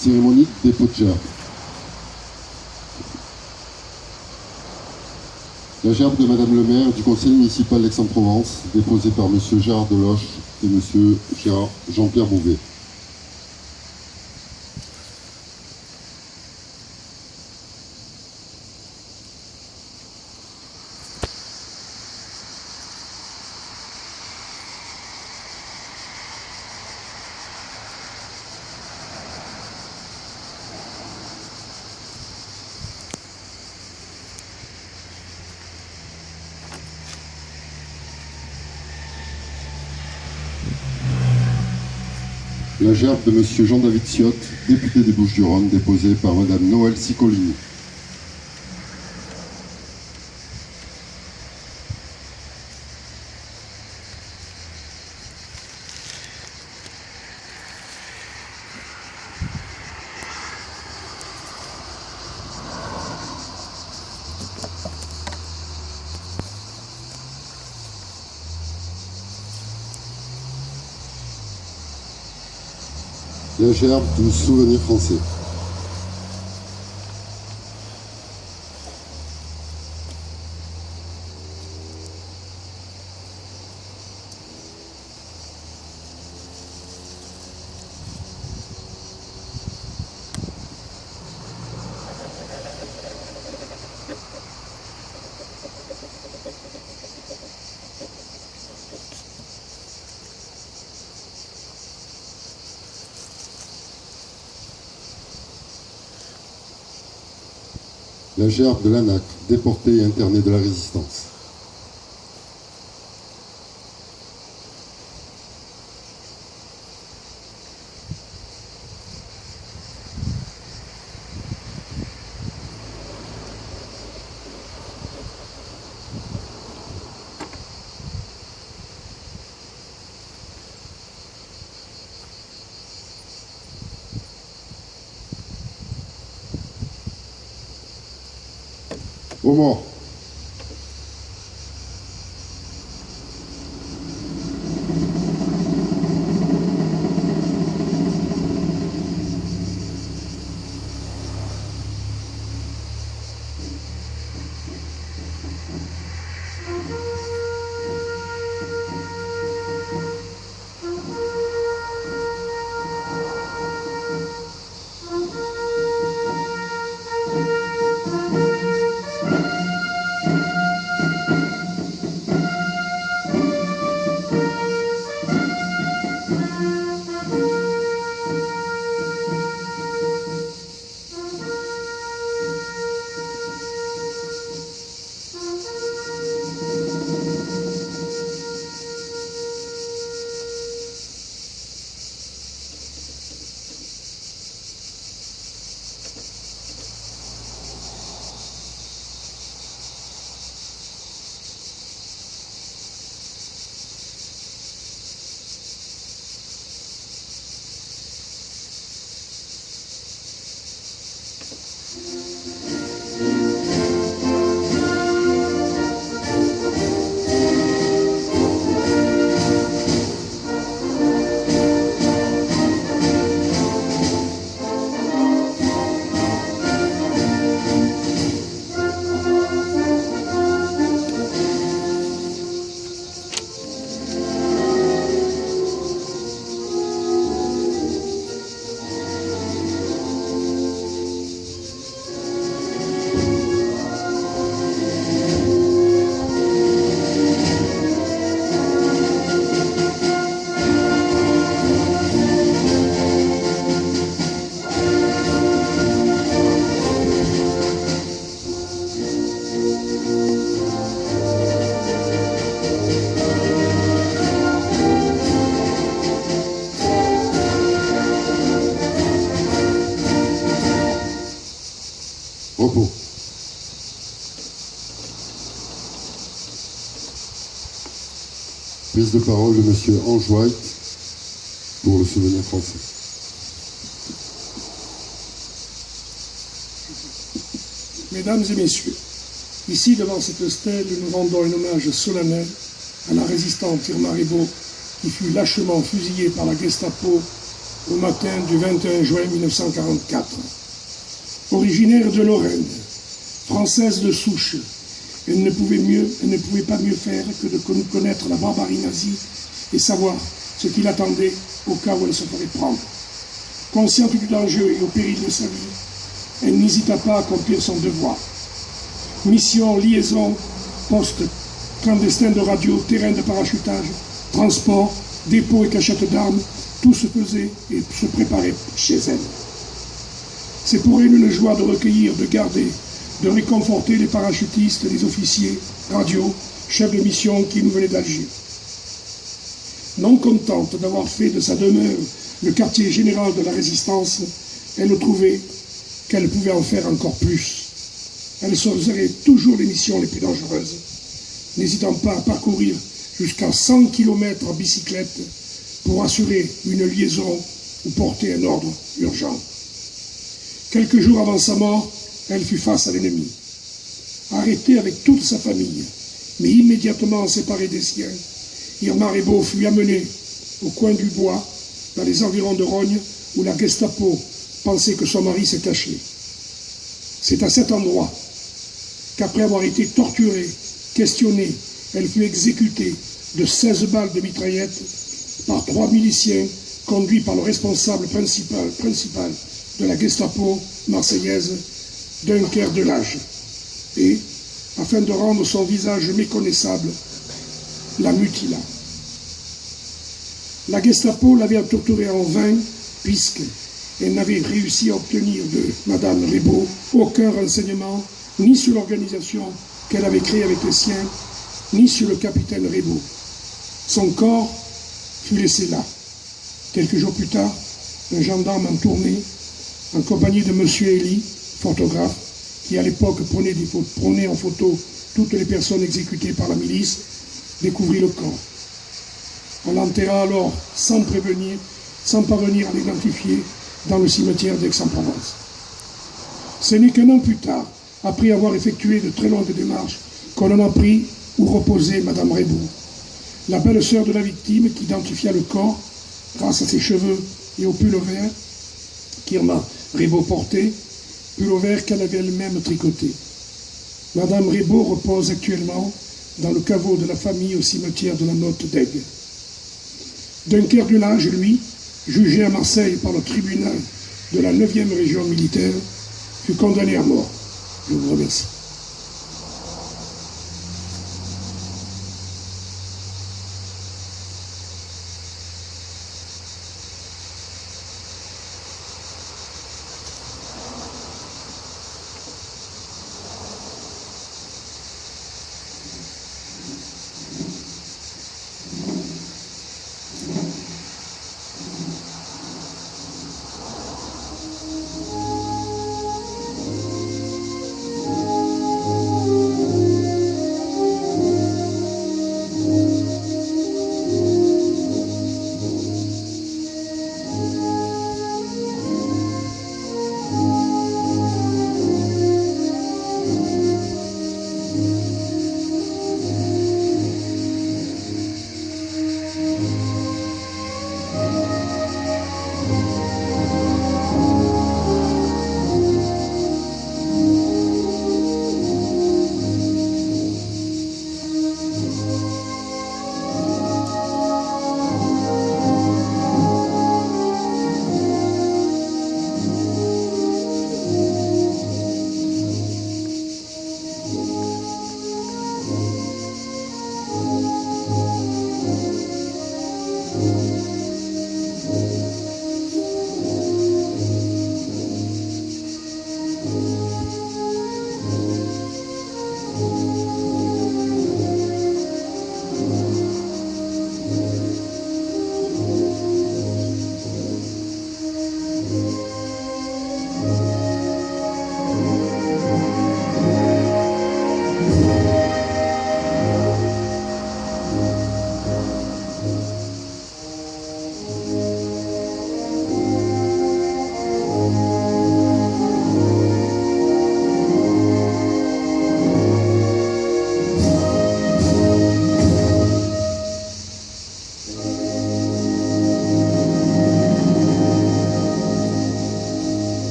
Cérémonie des dépôt de gerbe. La gerbe de Madame le maire du conseil municipal d'Aix-en-Provence, déposée par Monsieur Gérard Deloche et Monsieur Jean-Pierre Bouvet. La gerbe de Monsieur Jean-David Ciotte, député des Bouches-du-Rhône, déposée par Madame Noël Cicolini. La gerbe du souvenir français. La gerbe de l'ANAC, déporté et interné de la Résistance. Aux morts. Repos. Prise de parole de Monsieur Ange White pour le souvenir français. Mesdames et messieurs, ici devant cette stèle, nous rendons un hommage solennel à la résistante Irma Rebo qui fut lâchement fusillée par la Gestapo au matin du 21 juin 1944. Originaire de Lorraine, française de souche, elle ne pouvait pas mieux faire que de connaître la barbarie nazie et savoir ce qui l'attendait au cas où elle se ferait prendre. Consciente du danger et au péril de sa vie, elle n'hésita pas à accomplir son devoir. Mission, liaison, poste clandestin de radio, terrain de parachutage, transport, dépôt et cachette d'armes, tout se faisait et se préparait chez elle. C'est pour elle une joie de recueillir, de garder, de réconforter les parachutistes, les officiers, radio, chefs de mission qui nous venaient d'Alger. Non contente d'avoir fait de sa demeure le quartier général de la résistance, elle trouvait qu'elle pouvait en faire encore plus. Elle choisirait toujours les missions les plus dangereuses, n'hésitant pas à parcourir jusqu'à 100 km en bicyclette pour assurer une liaison ou porter un ordre urgent. Quelques jours avant sa mort, elle fut face à l'ennemi. Arrêtée avec toute sa famille, mais immédiatement séparée des siens, Irma Rebo fut amenée au coin du bois, dans les environs de Rognes, où la Gestapo pensait que son mari se cachait. C'est à cet endroit qu'après avoir été torturée, questionnée, elle fut exécutée de 16 balles de mitraillette par 3 miliciens conduits par le responsable principal de la Gestapo marseillaise, Dunkerque de l'âge. Et, afin de rendre son visage méconnaissable, la mutila. La Gestapo l'avait torturée en vain, puisqu'elle n'avait réussi à obtenir de Madame Rebo aucun renseignement, ni sur l'organisation qu'elle avait créée avec les siens, ni sur le capitaine Rebo. Son corps fut laissé là. Quelques jours plus tard, un gendarme en tournée, en compagnie de M. Elie, photographe, qui à l'époque prenait en photo toutes les personnes exécutées par la milice, découvrit le corps. On l'enterra alors sans prévenir, sans parvenir à l'identifier, dans le cimetière d'Aix-en-Provence. Ce n'est qu'un an plus tard, après avoir effectué de très longues démarches, qu'on en apprit où reposait Madame Rebo, la belle-sœur de la victime qui identifia le corps grâce à ses cheveux et au pull vert qu'Irma Rebo portait, pull vert qu'elle avait elle-même tricoté. Madame Rebo repose actuellement dans le caveau de la famille au cimetière de la Motte d'Aigues. Dunkerque du Lage, lui, jugé à Marseille par le tribunal de la 9e région militaire, fut condamné à mort. Je vous remercie.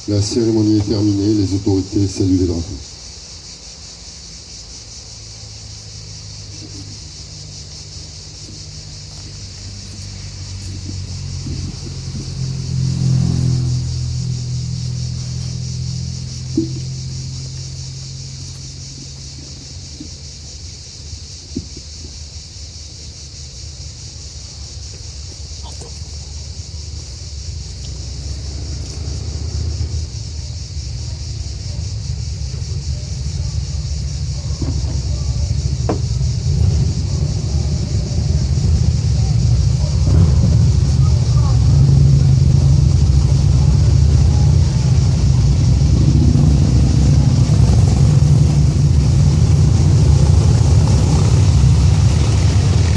La cérémonie est terminée, les autorités saluent les drapeaux.